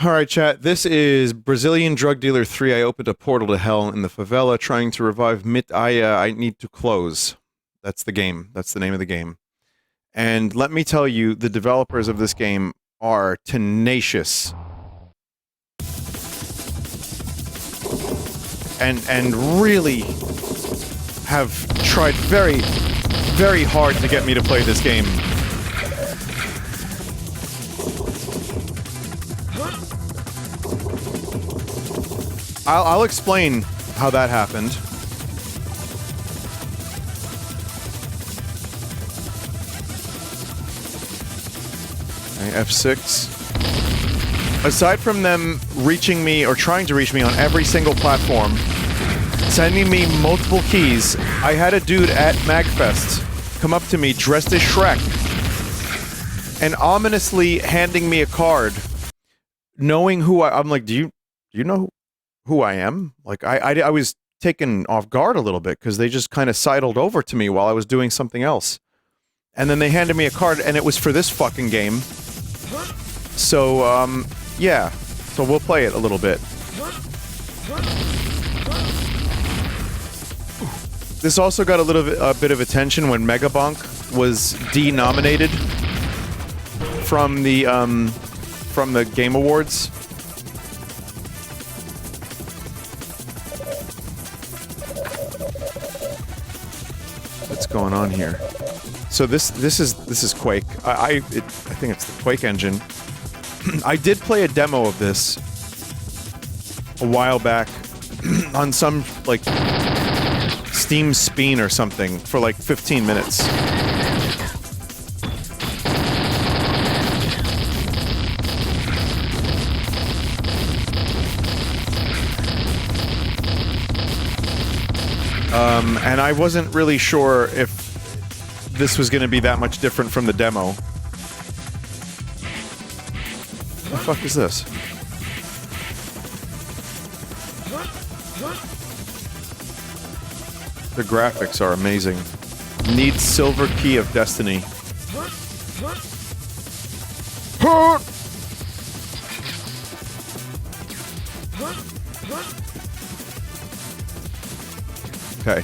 Alright, chat. This is Brazilian Drug Dealer 3. I opened a portal to hell in the favela trying to revive Mit AIA. I need to close. That's the game. That's the name of the game. And let me tell you, the developers of this game are tenacious. And really have tried very, very hard to get me to play this game. I'll explain how that happened. Okay, F6. Aside from them reaching me, or trying to reach me on every single platform, sending me multiple keys, I had a dude at Magfest come up to me dressed as Shrek and ominously handing me a card, knowing who I'm like, do you know who I am? Like, I was taken off guard a little bit because they just kind of sidled over to me while I was doing something else. And then they handed me a card, and it was for this fucking game. So, yeah. So we'll play it a little bit. This also got a bit of attention when Megabonk was denominated from the Game Awards. What's going on here? So this is Quake. I think it's the Quake engine. I did play a demo of this a while back on some like Steam Spin or something for like 15 minutes. And I wasn't really sure if this was going to be that much different from the demo. What the fuck is this? The graphics are amazing. Need Silver Key of Destiny. Okay.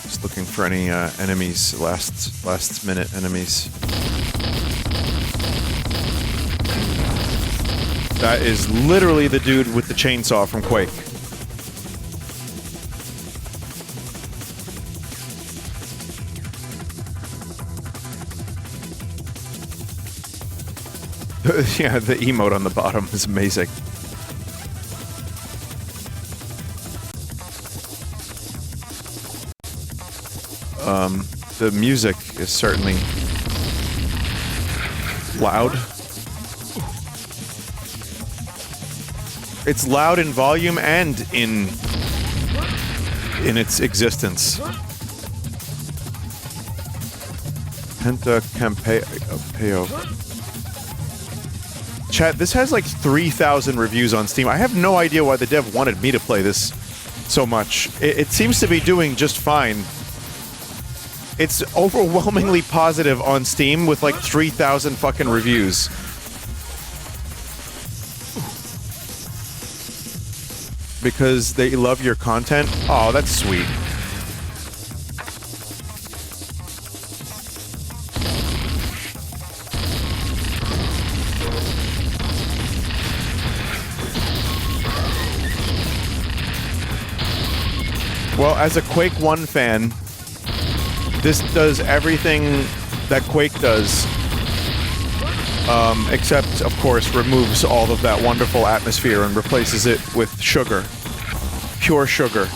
Just looking for any enemies, last minute enemies. That is literally the dude with the chainsaw from Quake. Yeah, the emote on the bottom is amazing. The music is certainly loud. It's loud in volume and in its existence. Penta Campeo. Chat, this has like 3,000 reviews on Steam. I have no idea why the dev wanted me to play this so much. It seems to be doing just fine. It's overwhelmingly positive on Steam with like 3,000 fucking reviews. Because they love your content? Oh, that's sweet. Well, as a Quake 1 fan, this does everything that Quake does, except, of course, removes all of that wonderful atmosphere and replaces it with sugar. Pure sugar.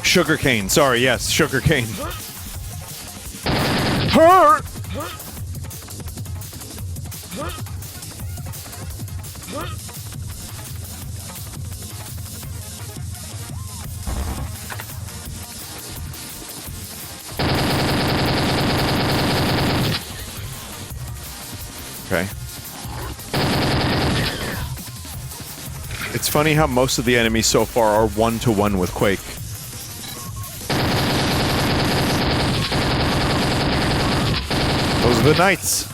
Sugarcane. Sorry, yes, sugarcane. Hurt! It's funny how most of the enemies so far are one-to-one with Quake. Those are the knights.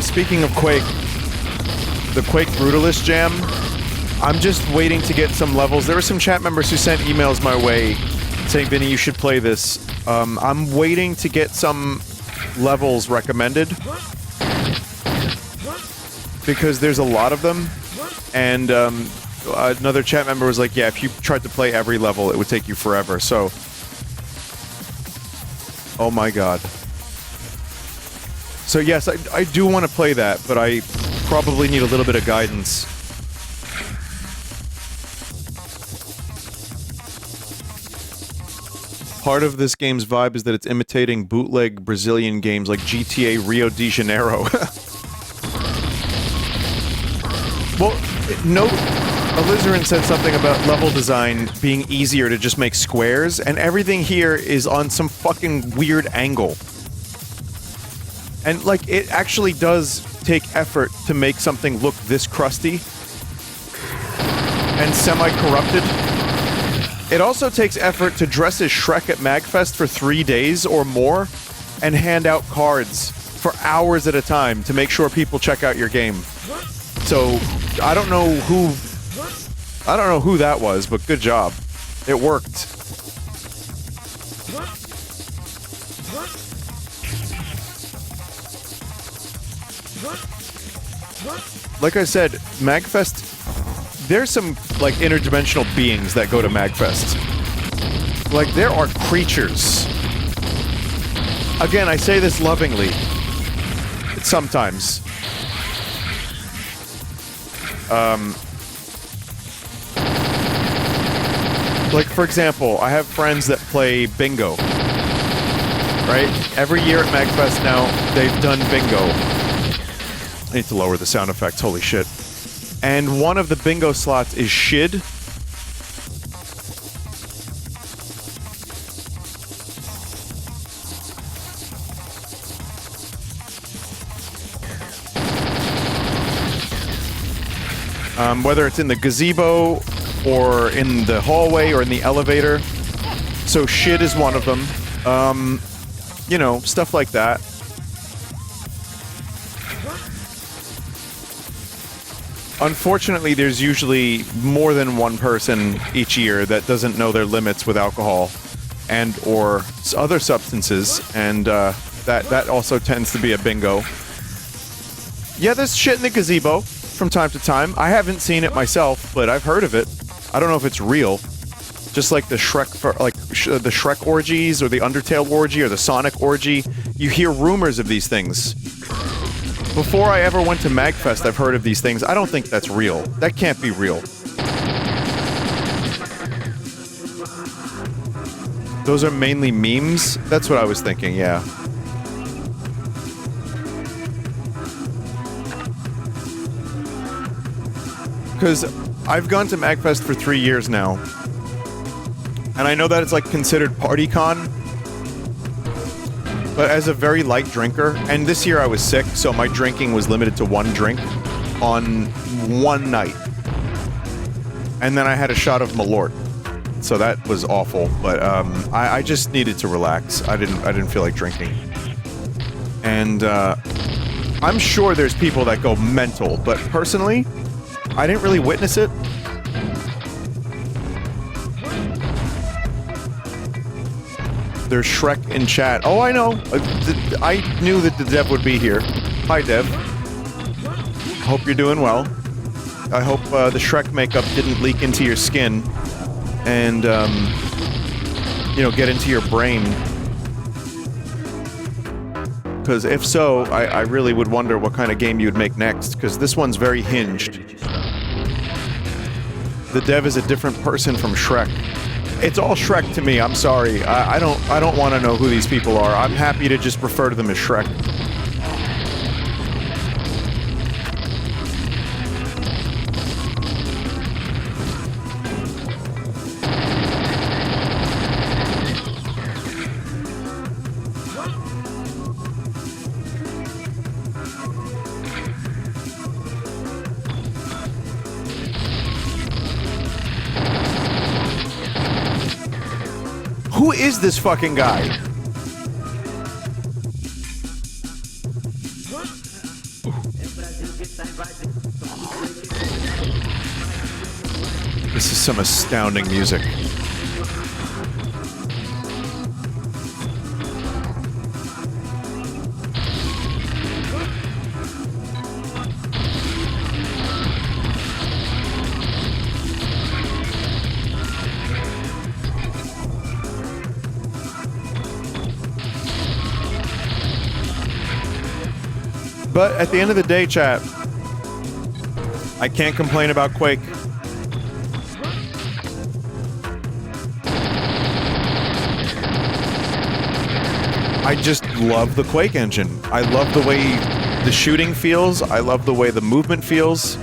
Speaking of Quake, the Quake Brutalist Jam, I'm just waiting to get some levels. There were some chat members who sent emails my way saying, Vinny, you should play this. I'm waiting to get some levels recommended because there's a lot of them, and another chat member was like, yeah, if you tried to play every level, it would take you forever, so... Oh my god. So yes, I do want to play that, but I probably need a little bit of guidance. Part of this game's vibe is that it's imitating bootleg Brazilian games like GTA Rio de Janeiro. Well, no, Alizarin said something about level design being easier to just make squares, and everything here is on some fucking weird angle. And, like, it actually does take effort to make something look this crusty and semi-corrupted. It also takes effort to dress as Shrek at Magfest for 3 days or more and hand out cards for hours at a time to make sure people check out your game. So, I don't know who that was, but good job. It worked. Like I said, Magfest, there's some, like, interdimensional beings that go to Magfest. Like, there are creatures. Again, I say this lovingly. Sometimes. Like, for example, I have friends that play bingo. Right? Every year at Magfest now, they've done bingo. I need to lower the sound effects, holy shit. And one of the bingo slots is Shid. Whether it's in the gazebo, or in the hallway, or in the elevator. So Shid is one of them. You know, stuff like that. Unfortunately, there's usually more than one person each year that doesn't know their limits with alcohol and or other substances, and that also tends to be a bingo. Yeah, there's shit in the gazebo from time to time. I haven't seen it myself, but I've heard of it. I don't know if it's real. Just like the Shrek, the Shrek orgies, or the Undertale orgy, or the Sonic orgy, you hear rumors of these things. Before I ever went to Magfest, I've heard of these things. I don't think that's real. That can't be real. Those are mainly memes? That's what I was thinking, yeah. Because I've gone to Magfest for 3 years now. And I know that it's like considered party con. But as a very light drinker, and this year I was sick, so my drinking was limited to 1 drink on one night. And then I had a shot of Malort. So that was awful, but I just needed to relax. I didn't feel like drinking. And I'm sure there's people that go mental, but personally, I didn't really witness it. There's Shrek in chat. Oh, I know. I knew that the Dev would be here. Hi, Dev. Hope you're doing well. I hope the Shrek makeup didn't leak into your skin and, you know, get into your brain. Because if so, I really would wonder what kind of game you would make next, because this one's very hinged. The Dev is a different person from Shrek. It's all Shrek to me, I'm sorry. I don't want to know who these people are. I'm happy to just refer to them as Shrek. Who is this fucking guy? This is some astounding music. But at the end of the day, chat, I can't complain about Quake. I just love the Quake engine. I love the way the shooting feels. I love the way the movement feels.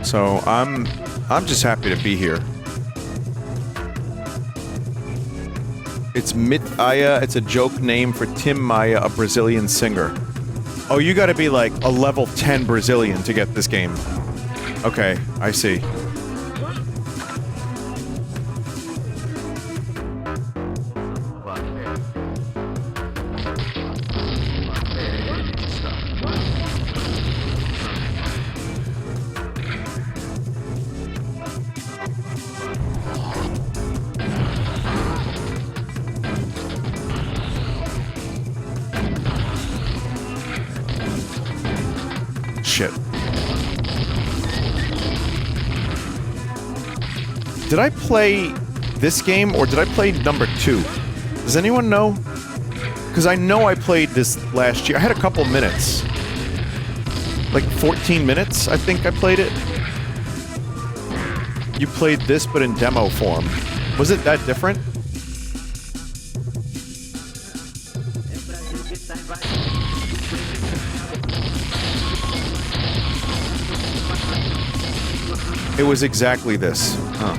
So I'm just happy to be here. It's AIA. It's a joke name for Tim Maia, a Brazilian singer. Oh, you gotta be like a level 10 Brazilian to get this game. Okay, I see. Shit. Did I play this game or did I play number 2? Does anyone know? Because I know I played this last year. I had a couple minutes. Like 14 minutes, I think I played it. You played this but in demo form. Was it that different? It was exactly this. Huh.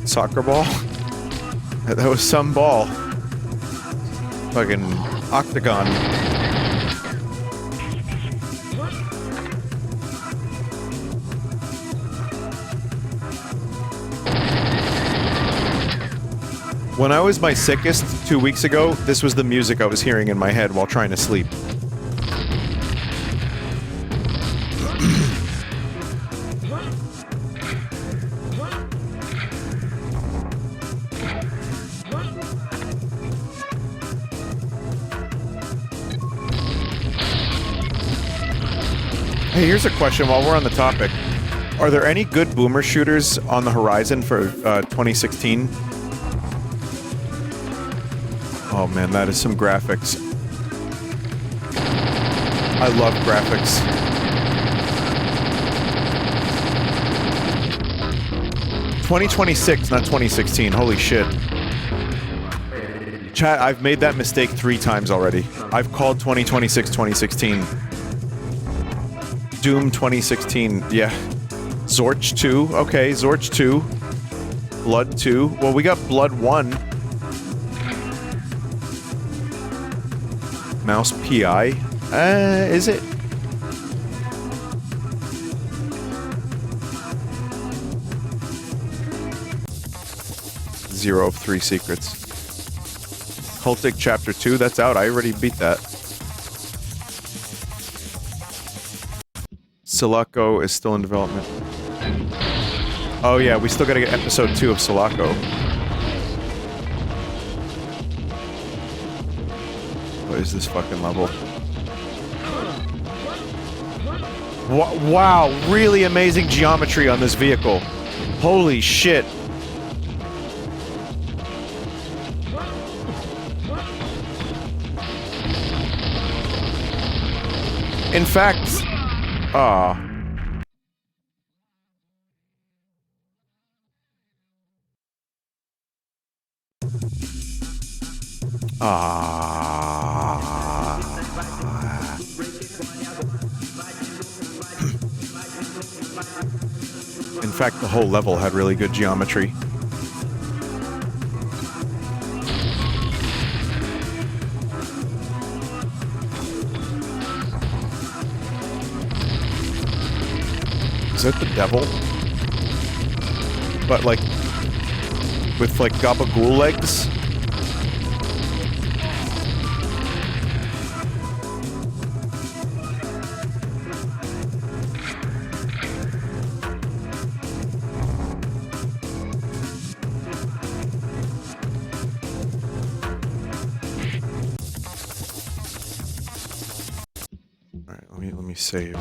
Soccer ball? That was some ball. Fucking octagon. When I was my sickest 2 weeks ago, this was the music I was hearing in my head while trying to sleep. Hey, here's a question while we're on the topic. Are there any good boomer shooters on the horizon for 2016? Oh man, that is some graphics. I love graphics. ...2026, not 2016. Holy shit. Chat, I've made that mistake 3 times already. I've called 2026 2016. Doom 2016, yeah. Zorch 2, okay, Zorch 2. Blood 2. Well, we got Blood 1. Mouse PI. Is it? Zero of 3 secrets. Cultic Chapter 2, that's out. I already beat that. Sulaco is still in development. Oh yeah, we still gotta get episode 2 of Sulaco. What is this fucking level? Wow, really amazing geometry on this vehicle. Holy shit. In fact, in fact, the whole level had really good geometry. Is that the devil? But like, with like gabagool legs? Alright, let me save.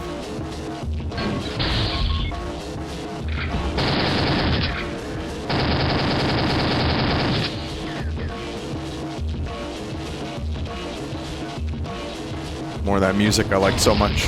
More of that music I like so much.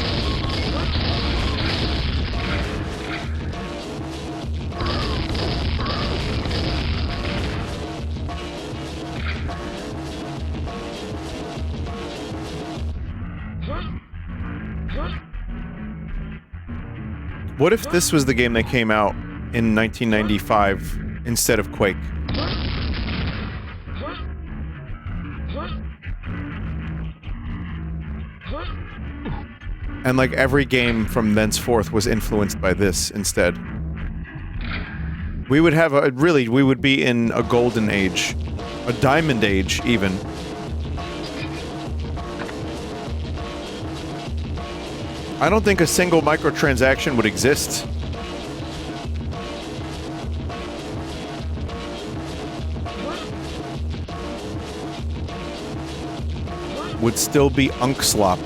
What if this was the game that came out in 1995 instead of Quake? And like every game from thenceforth was influenced by this instead. We would have a, really, we would be in a golden age. A diamond age, even. I don't think a single microtransaction would exist. Would still be Unkslop.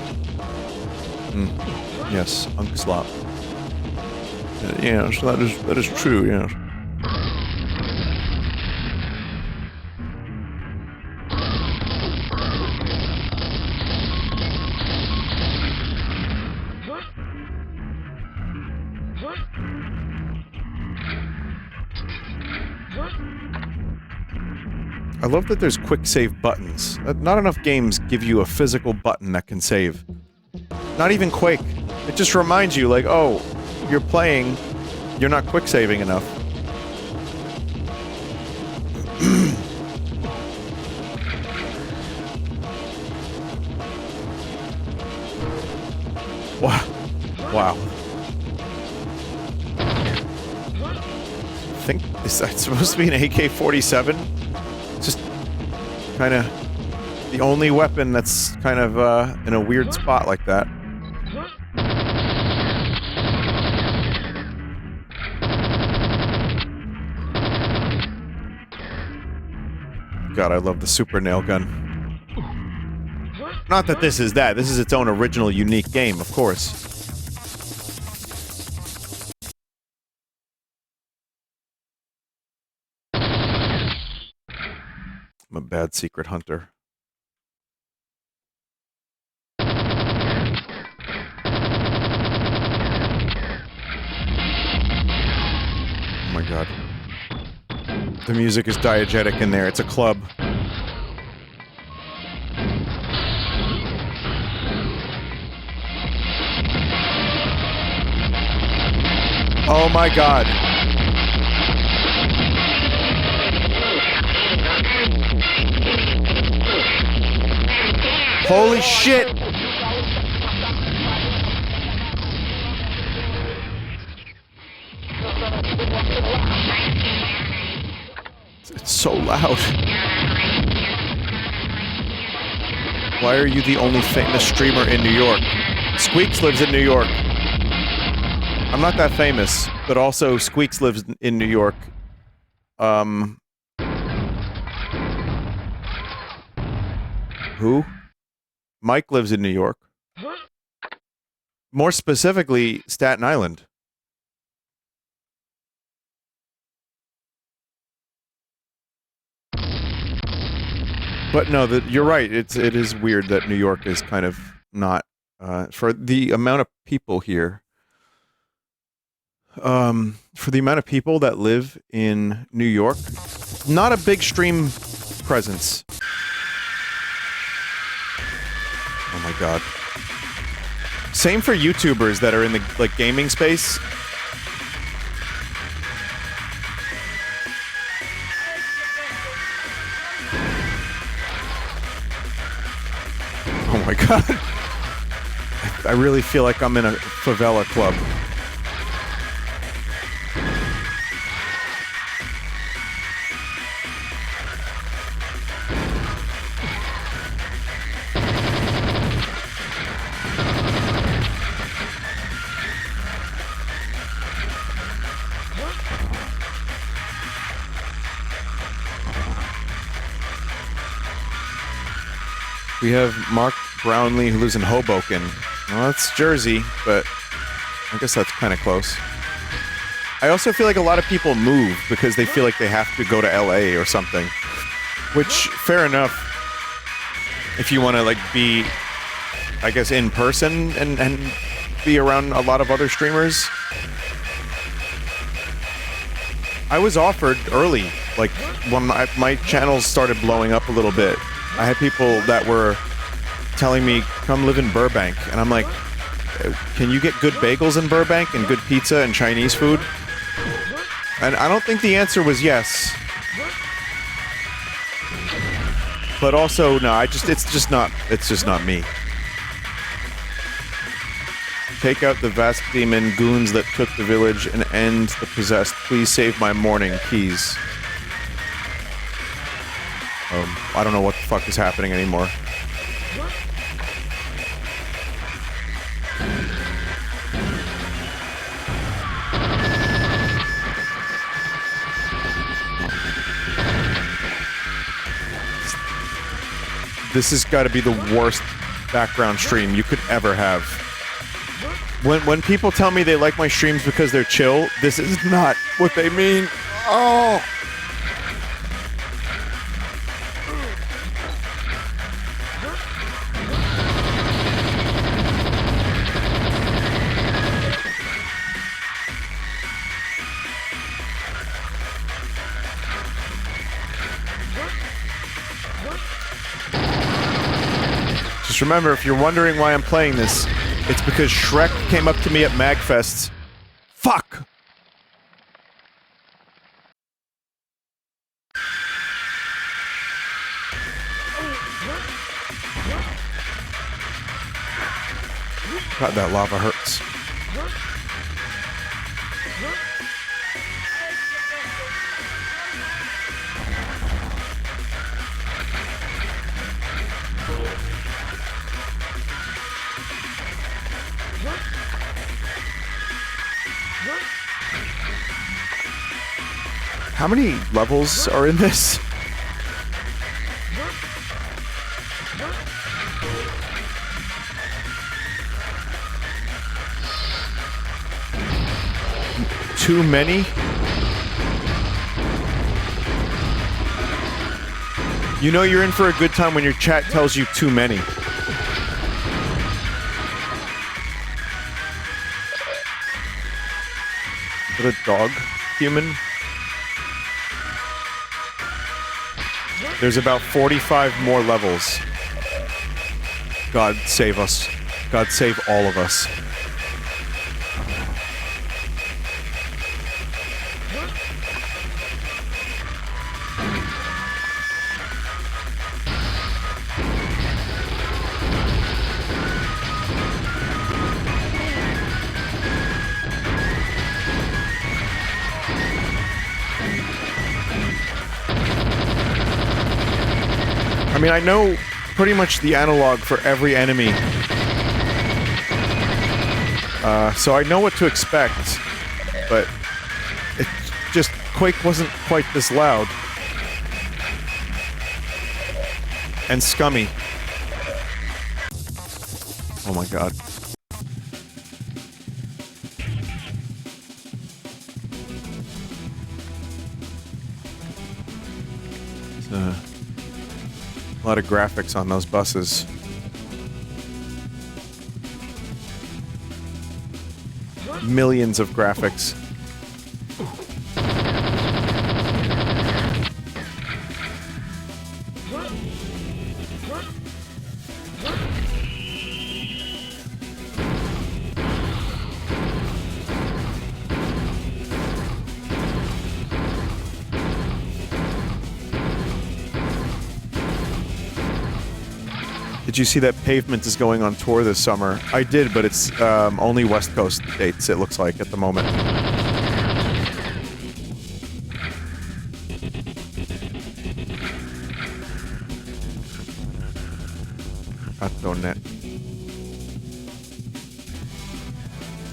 Yes, Unkslop. Yes, that is true, yes. I love that there's quick save buttons. Not enough games give you a physical button that can save. Not even Quake. It just reminds you, like, oh, you're playing, you're not quick saving enough. Wow. Wow. I think, is that supposed to be an AK-47? Just kind of the only weapon that's kind of in a weird spot like that. God, I love the super nail gun. Not that this is that. This is its own original, unique game, of course. I'm a bad secret hunter. Oh my god. The music is diegetic in there. It's a club. Oh my god. Holy shit! It's so loud. Why are you the only famous streamer in New York? Squeaks lives in New York. I'm not that famous, but also Squeaks lives in New York. Who? Mike lives in New York. More specifically, Staten Island. But no, you're right. It is weird that New York is kind of not for the amount of people here. For the amount of people that live in New York, not a big stream presence. Oh my god. Same for YouTubers that are in the, like, gaming space. Oh my god. I really feel like I'm in a favela club. We have Mark Brownlee, who lives in Hoboken. Well, that's Jersey, but I guess that's kind of close. I also feel like a lot of people move because they feel like they have to go to LA or something. Which, fair enough, if you want to, like, be, I guess, in person and be around a lot of other streamers. I was offered early, like, when my channels started blowing up a little bit. I had people that were telling me, come live in Burbank. And I'm like, can you get good bagels in Burbank and good pizza and Chinese food? And I don't think the answer was yes. But also, no, it's just not me. Take out the vast demon goons that took the village and end the possessed. Please save my morning keys. I don't know what the fuck is happening anymore. This has got to be the worst background stream you could ever have. When people tell me they like my streams because they're chill, this is not what they mean. Oh! Just remember, if you're wondering why I'm playing this, it's because Shrek came up to me at Magfest. Fuck! God, that lava hurts. How many levels are in this? Too many? You know you're in for a good time when your chat tells you too many. Is it a dog human? There's about 45 more levels. God save us. God save all of us. I mean, I know pretty much the analog for every enemy. So I know what to expect, but it just, Quake wasn't quite this loud. And scummy. Oh my god. A lot of graphics on those buses. Millions of graphics. Did you see that Pavement is going on tour this summer? I did, but it's only West Coast dates, it looks like, at the moment. .net.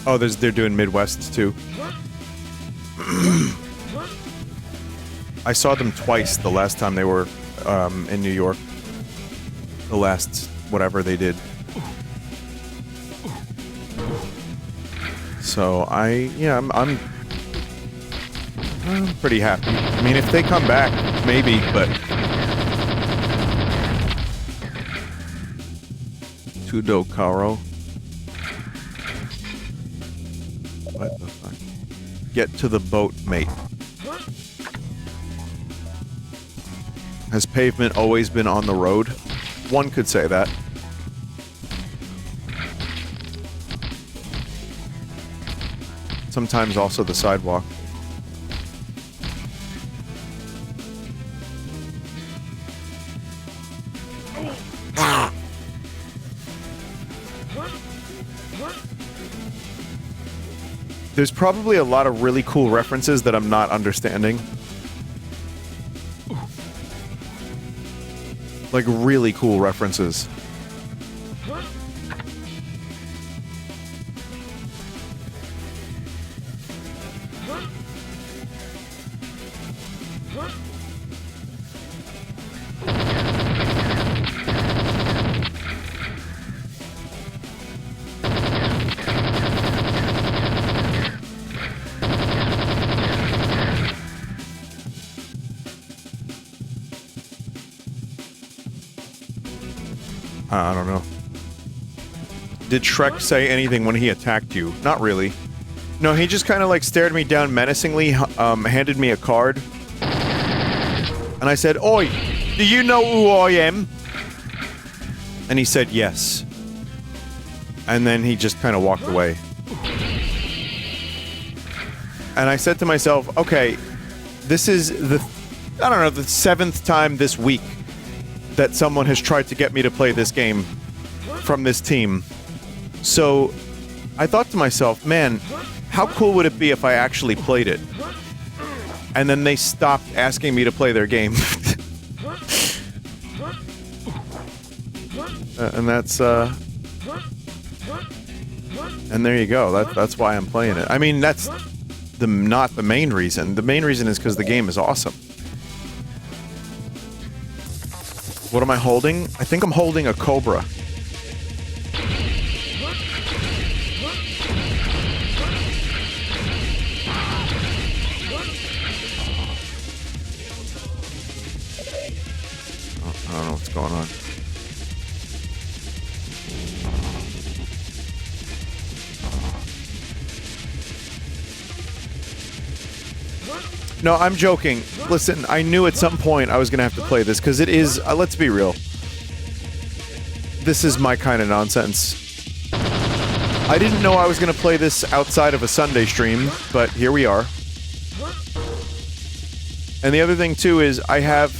Oh, they're doing Midwest, too. I saw them twice the last time they were in New York. the last whatever they did. So I'm pretty happy. I mean, if they come back, maybe, but Tudo Caro. What the fuck? Get to the boat, mate. Has pavement always been on the road? One could say that. Sometimes also the sidewalk. There's probably a lot of really cool references that I'm not understanding. Like, really cool references. I don't know. Did Shrek say anything when he attacked you? Not really. No, he just kind of like stared me down menacingly, handed me a card. And I said, "Oi, do you know who I am?" And he said, "Yes." And then he just kind of walked away. And I said to myself, okay, this is the, I don't know, the 7th time this week that someone has tried to get me to play this game from this team. So I thought to myself, man, how cool would it be if I actually played it? And then they stopped asking me to play their game. And that's, and there you go. That's why I'm playing it. I mean, that's not the main reason. The main reason is because the game is awesome. What am I holding? I think I'm holding a Cobra. Oh, I don't know what's going on. No, I'm joking. Listen, I knew at some point I was going to have to play this, because it is, let's be real. This is my kind of nonsense. I didn't know I was going to play this outside of a Sunday stream, but here we are. And the other thing, too, is I have,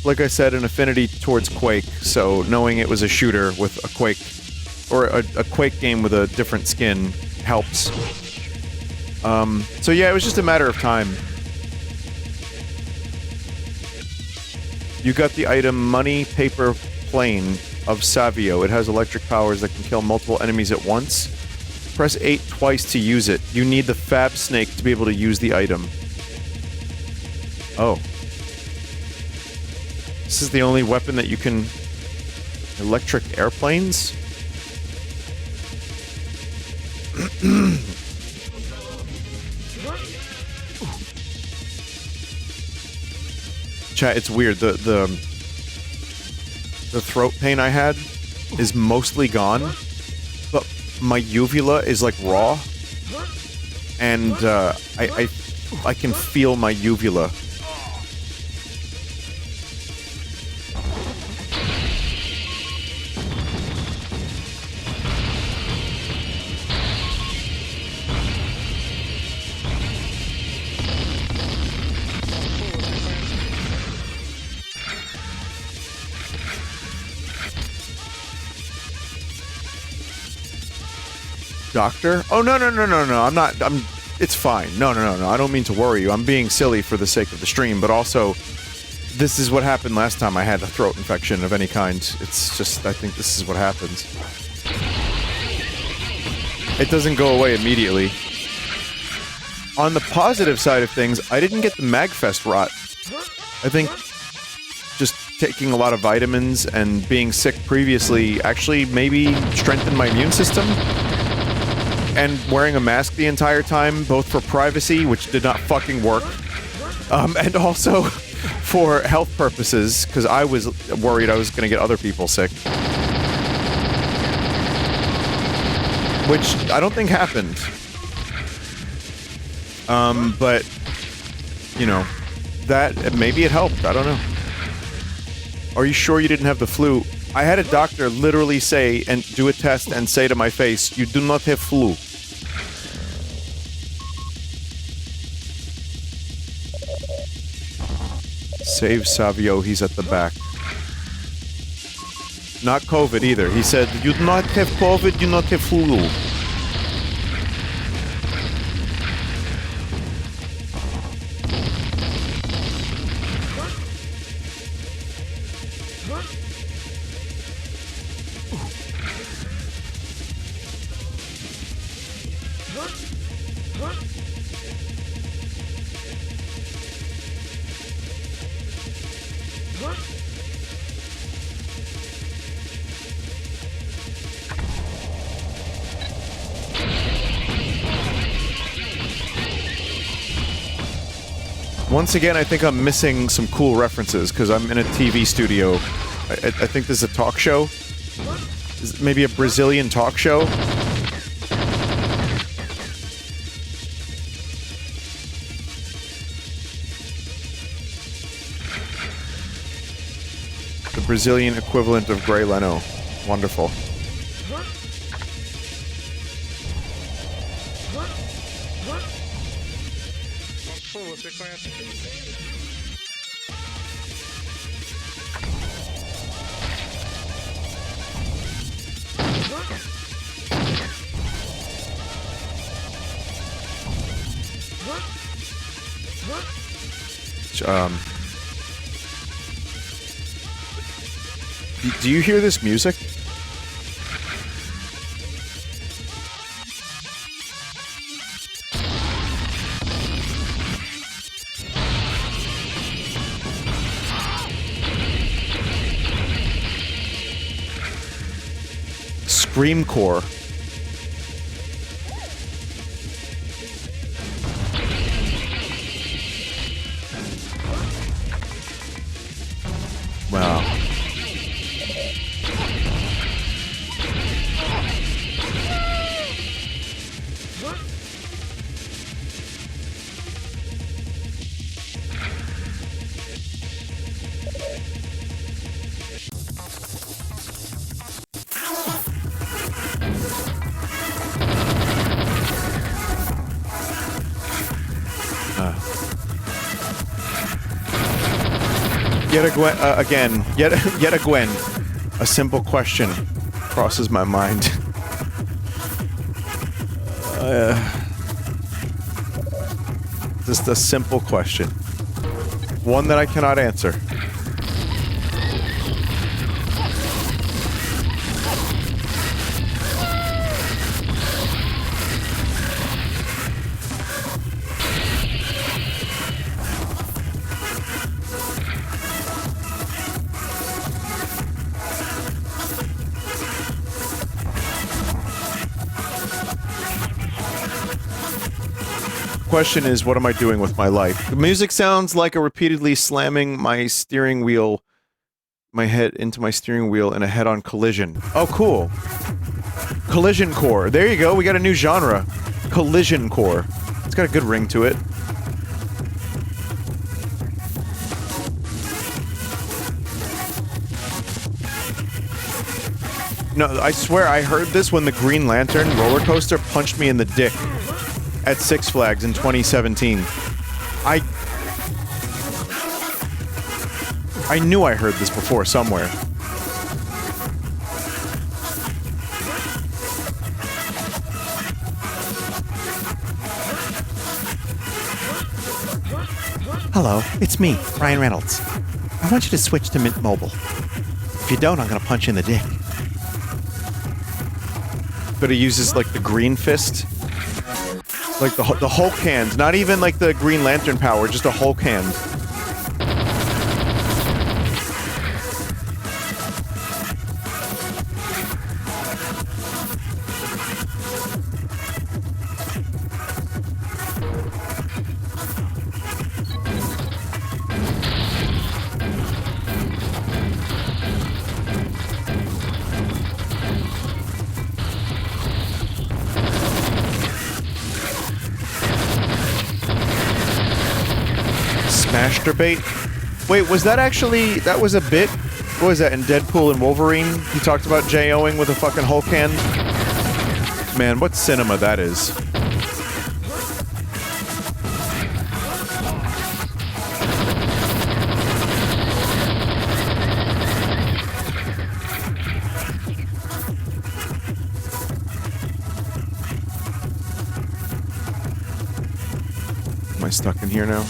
like I said, an affinity towards Quake, so knowing it was a shooter with a Quake, or a Quake game with a different skin helps. So yeah, it was just a matter of time. You got the item Money Paper Plane of Savio. It has electric powers that can kill multiple enemies at once. Press 8 twice to use it. You need the Fab Snake to be able to use the item. Oh. This is the only weapon that you can... Electric airplanes? Chat, it's weird. The throat pain I had is mostly gone, but my uvula is like raw, and I can feel my uvula. Doctor? Oh, no, I'm not, it's fine. No, I don't mean to worry you. I'm being silly for the sake of the stream, but also, this is what happened last time I had a throat infection of any kind. It's just, I think this is what happens. It doesn't go away immediately. On the positive side of things, I didn't get the Magfest rot. I think just taking a lot of vitamins and being sick previously actually maybe strengthened my immune system. And wearing a mask the entire time, both for privacy, which did not fucking work, and also for health purposes, because I was worried I was going to get other people sick. Which I don't think happened. But, you know, that, maybe it helped, I don't know. Are you sure you didn't have the flu? I had a doctor literally say, and do a test and say to my face, you do not have flu. Save Savio, he's at the back. Not COVID either. He said, you do not have COVID, you do not have flu. Once again, I think I'm missing some cool references, because I'm in a TV studio. I think this is a talk show. Maybe a Brazilian talk show. The Brazilian equivalent of Grey Leno. Wonderful. Do you hear this music? Screamcore. Wow. Yet a Gwen, again, yet a Gwen. A simple question crosses my mind. Just a simple question. One that I cannot answer. Question is, what am I doing with my life? The music sounds like a repeatedly slamming my steering wheel, my head into my steering wheel in a head-on collision. Oh, cool. Collision core. There you go. We got a new genre. Collision core. It's got a good ring to it. No, I swear I heard this when the Green Lantern roller coaster punched me in the dick at Six Flags in 2017. I knew I heard this before somewhere. Hello, it's me, Ryan Reynolds. I want you to switch to Mint Mobile. If you don't, I'm gonna punch you in the dick. But he uses, like, the green fist. Like, the Hulk hand. Not even, like, the Green Lantern power, just a Hulk hand. Masturbate? Wait, was that actually... That was a bit? What was that, in Deadpool and Wolverine? He talked about J-O-ing with a fucking Hulk hand? Man, what cinema that is. Am I stuck in here now?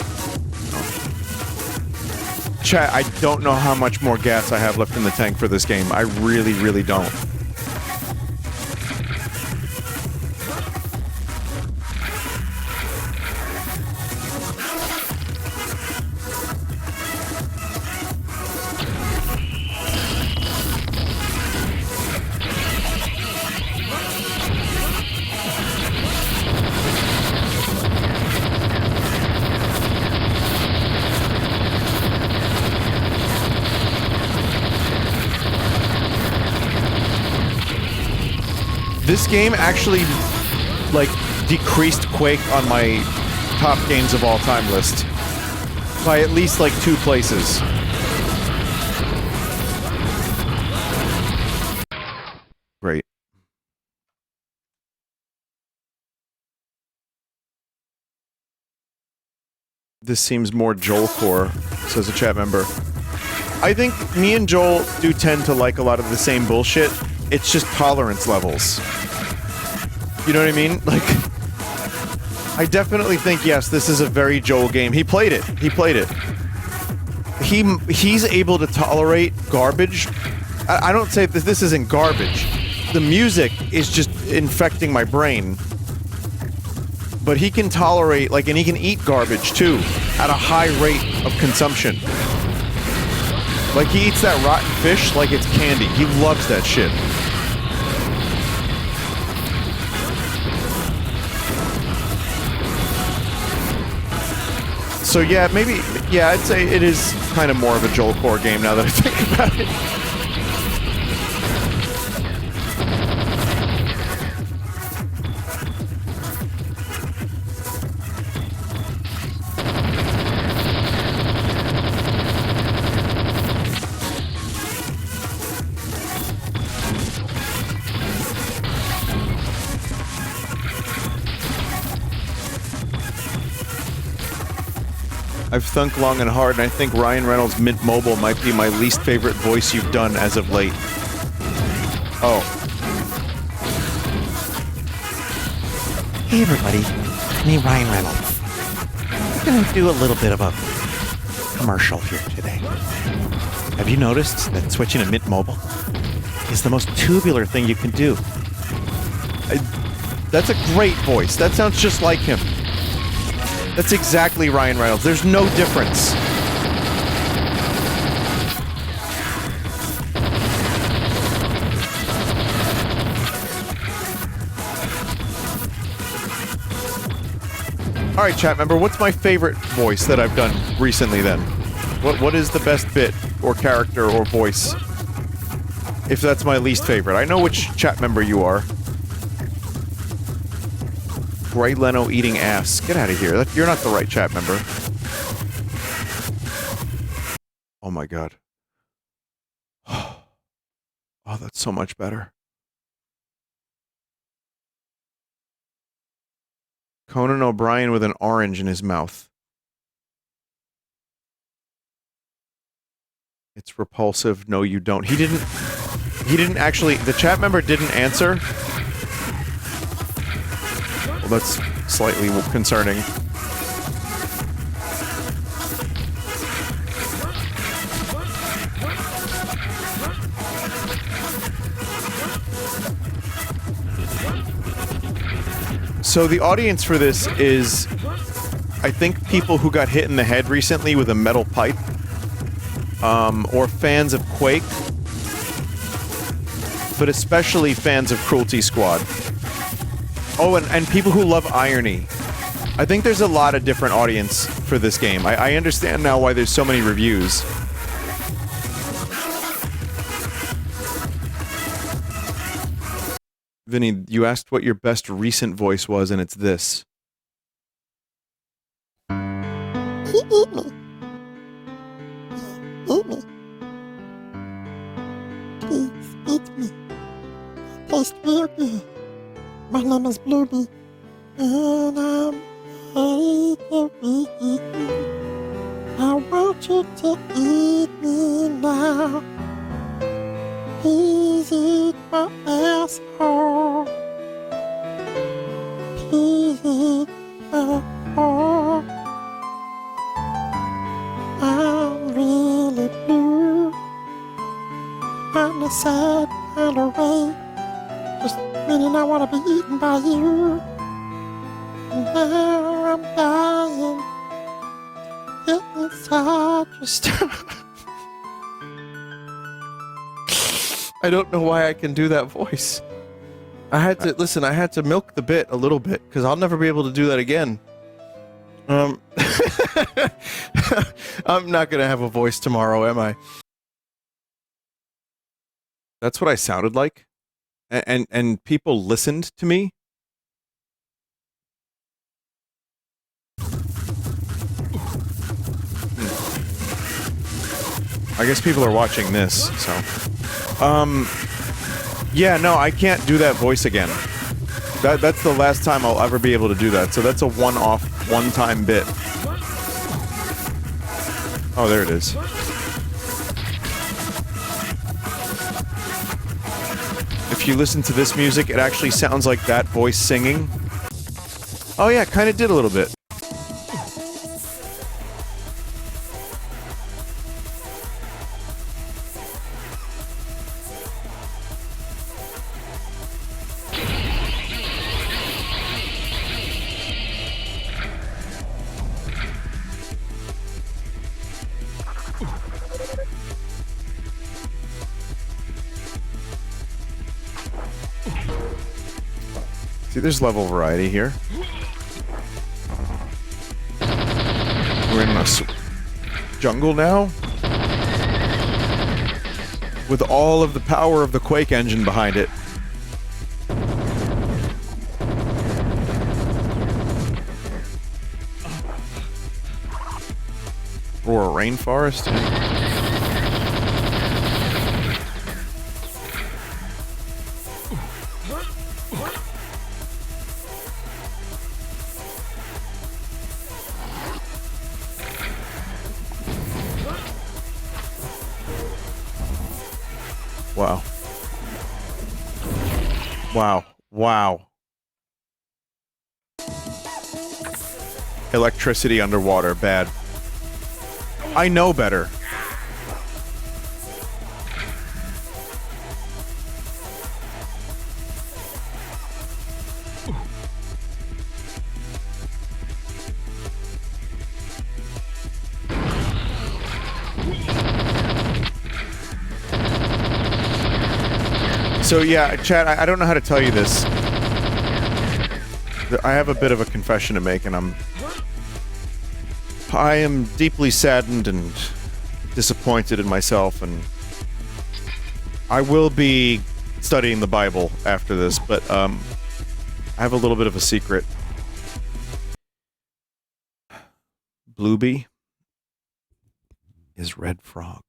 Chat, I don't know how much more gas I have left in the tank for this game. I really, really don't. This game actually, like, decreased Quake on my top games of all time list by at least, like, 2 places. Great. This seems more Joel-core, says a chat member. I think me and Joel do tend to like a lot of the same bullshit. It's just tolerance levels. You know what I mean? Like, I definitely think, yes, this is a very Joel game. He played it. He played it. He's able to tolerate garbage. I don't say that this isn't garbage. The music is just infecting my brain. But he can tolerate, like, and he can eat garbage, too, at a high rate of consumption. Like, he eats that rotten fish like it's candy. He loves that shit. So yeah, maybe, yeah, I'd say it is kind of more of a Joel-core game now that I think about it. I've thunk long and hard, and I think Ryan Reynolds' Mint Mobile might be my least favorite voice you've done as of late. Oh. Hey everybody, me Ryan Reynolds. I'm gonna do a little bit of a commercial here today. Have you noticed that switching to Mint Mobile is the most tubular thing you can do? That's a great voice. That sounds just like him. That's exactly Ryan Reynolds. There's no difference. Alright, chat member, what's my favorite voice that I've done recently then? What is the best bit, or character, or voice? If that's my least favorite. I know which chat member you are. Gray Leno eating ass. Get out of here. You're not the right chat member. Oh my god. Oh, that's so much better. Conan O'Brien with an orange in his mouth. It's repulsive. No, you don't. He didn't actually... The chat member didn't answer. Well, that's slightly concerning. So the audience for this is, I think, people who got hit in the head recently with a metal pipe, or fans of Quake, but especially fans of Cruelty Squad. Oh, and people who love irony. I think there's a lot of different audience for this game. I understand now why there's so many reviews. Vinny, you asked what your best recent voice was, and it's this. He eat me. Eat me. Please, eat me. I taste real good. My name is Bluebee, and I'm ready to be eaten. I want you to eat me now. Please eat my asshole. Please eat my heart. I'm really blue. I'm the sad kind of way. Just meaning I want to be eaten by you. And now I'm dying. Get inside your stomach. I don't know why I can do that voice. I had to listen. I had to milk the bit a little bit because I'll never be able to do that again. I'm not gonna have a voice tomorrow, am I? That's what I sounded like, and people listened to me. I guess people are watching this, so. Yeah, no, I can't do that voice again. That's the last time I'll ever be able to do that, so that's a one-off, one-time bit. Oh, there it is. If you listen to this music, it actually sounds like that voice singing. Oh yeah, it kind of did a little bit. See, there's level variety here. We're in a jungle now. With all of the power of the Quake engine behind it. Or a rainforest. Wow. Wow. Wow. Electricity underwater, bad. I know better. So yeah, chat, I don't know how to tell you this. I have a bit of a confession to make, and I am deeply saddened and disappointed in myself, and I will be studying the Bible after this, but I have a little bit of a secret. Bluebee is Red Frog.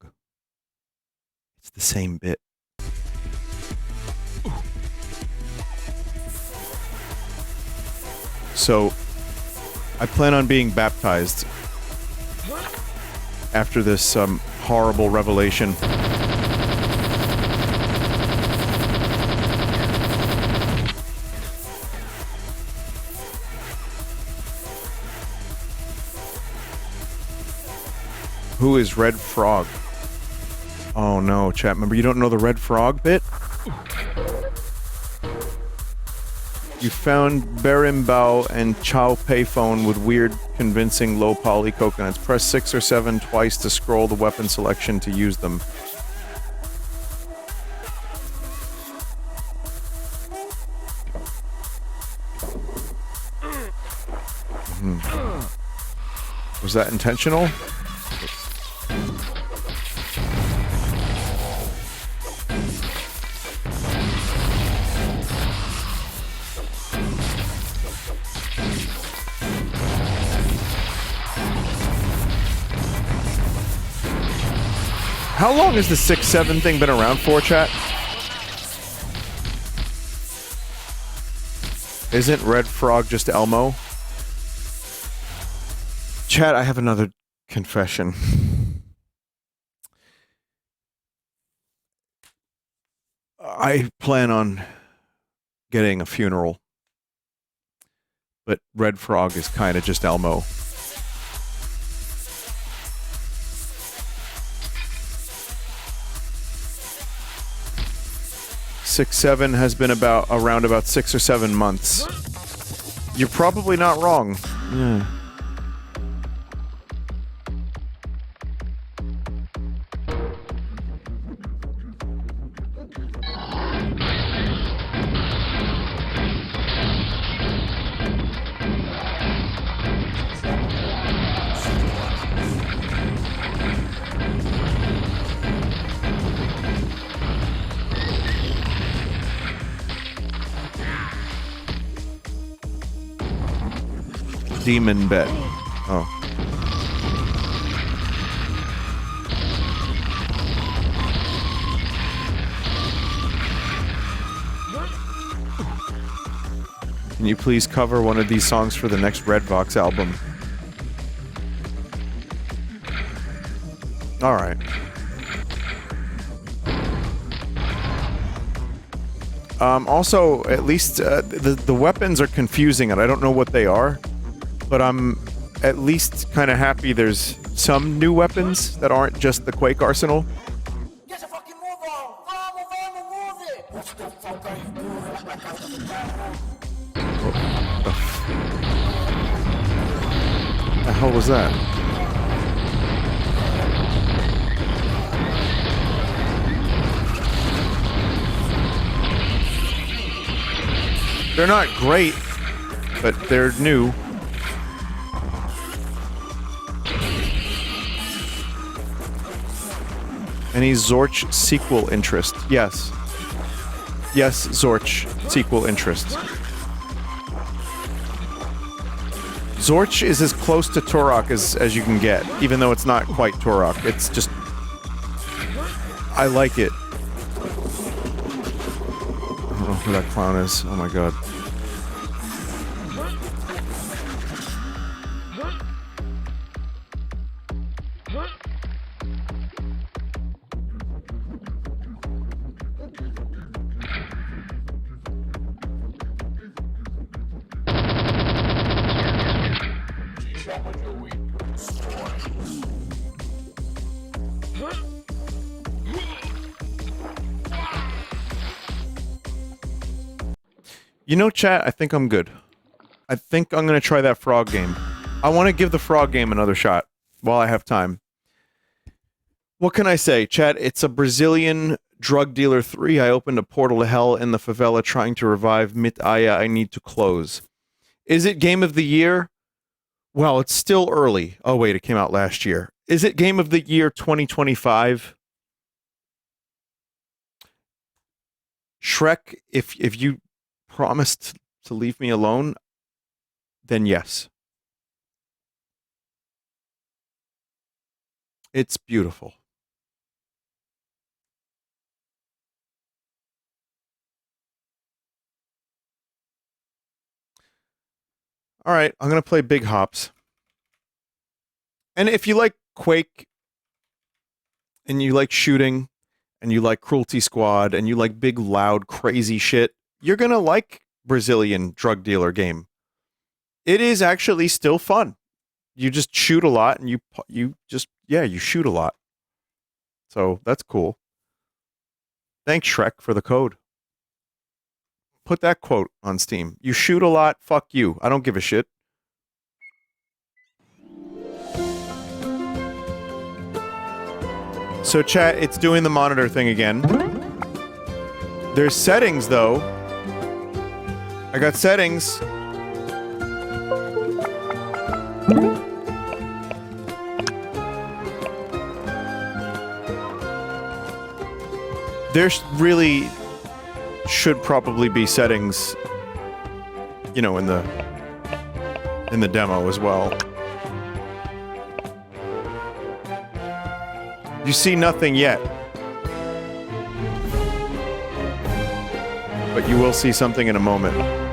It's the same bit. So, I plan on being baptized after this horrible revelation. Who is Red Frog? Oh no, chat, remember you don't know the Red Frog bit? You found Berimbau and Chow payphone with weird, convincing low-poly coconuts. Press 6 or 7 twice to scroll the weapon selection to use them. Was that intentional? How long has the 6-7 thing been around for, chat? Isn't Red Frog just Elmo? Chat, I have another confession. I plan on getting a funeral, but Red Frog is kind of just Elmo. Six, 7 has been around about 6 or 7 months. You're probably not wrong. Yeah. Demon bet. Oh. Can you please cover one of these songs for the next Red Vox album? Alright. Also, at least the weapons are confusing and I don't know what they are. But I'm at least kind of happy there's some new weapons that aren't just the Quake arsenal. Get your fucking move on! Move it! What the fuck are you doing? The hell was that? They're not great, but they're new. Any Zorch sequel interest? Yes. Yes, Zorch sequel interest. Zorch is as close to Turok as you can get, even though it's not quite Turok. It's just... I like it. I don't know who that clown is. Oh my god. You know, chat, I think I'm good. I think I'm gonna try that frog game. I want to give the frog game another shot while I have time. What can I say, chat? It's a Brazilian drug dealer 3. I opened a portal to hell in the favela trying to revive mit AIA. I need to close. Is it game of the year? Well, it's still early. Oh wait, it came out last year. Is it game of the year 2025? Shrek, if you promised to leave me alone, then yes. It's beautiful. All right, I'm going to play Big Hops. And if you like Quake, and you like shooting, and you like Cruelty Squad, and you like big, loud, crazy shit, you're going to like Brazilian drug dealer game. It is actually still fun. You just shoot a lot, and you shoot a lot. So that's cool. Thanks, Shrek, for the code. Put that quote on Steam. You shoot a lot, fuck you. I don't give a shit. So chat, it's doing the monitor thing again. There's settings, though. I got settings. There's really should probably be settings, you know, in the demo as well. You see nothing yet. But you will see something in a moment.